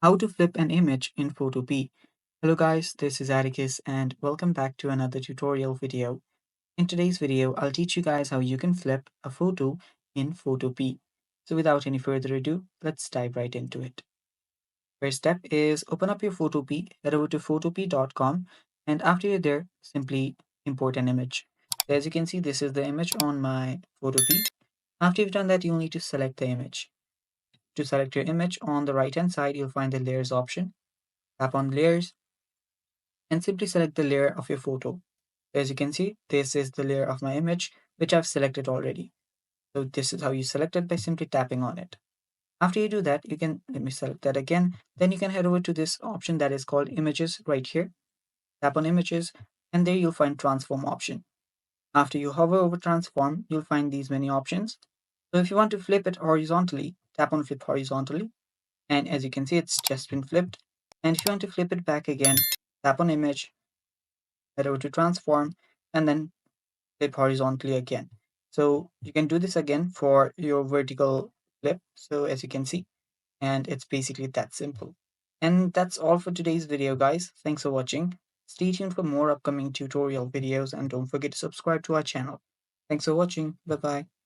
How to flip an image in Photopea. Hello guys, this is Atticus and welcome back to another tutorial video. In today's video, I'll teach you guys how you can flip a photo in Photopea. So without any further ado, let's dive right into it. First step is open up your Photopea, head over to photopea.com, and after you're there, simply import an image. So as you can see, this is the image on my Photopea. After you've done that, you'll need to select the image. To select your image, on the right hand side, you'll find the layers option. Tap on layers and simply select the layer of your photo. As you can see, this is the layer of my image, which I've selected already. So this is how you select it by simply tapping on it. After you do that, let me select that again. Then you can head over to this option that is called images right here. Tap on images and there you'll find transform option. After you hover over transform, you'll find these many options. So if you want to flip it horizontally, tap on flip horizontally. And as you can see, it's just been flipped. And if you want to flip it back again, tap on image, head over to transform, and then flip horizontally again. So you can do this again for your vertical flip. So as you can see, and it's basically that simple. And that's all for today's video, guys. Thanks for watching. Stay tuned for more upcoming tutorial videos and don't forget to subscribe to our channel. Thanks for watching. Bye bye.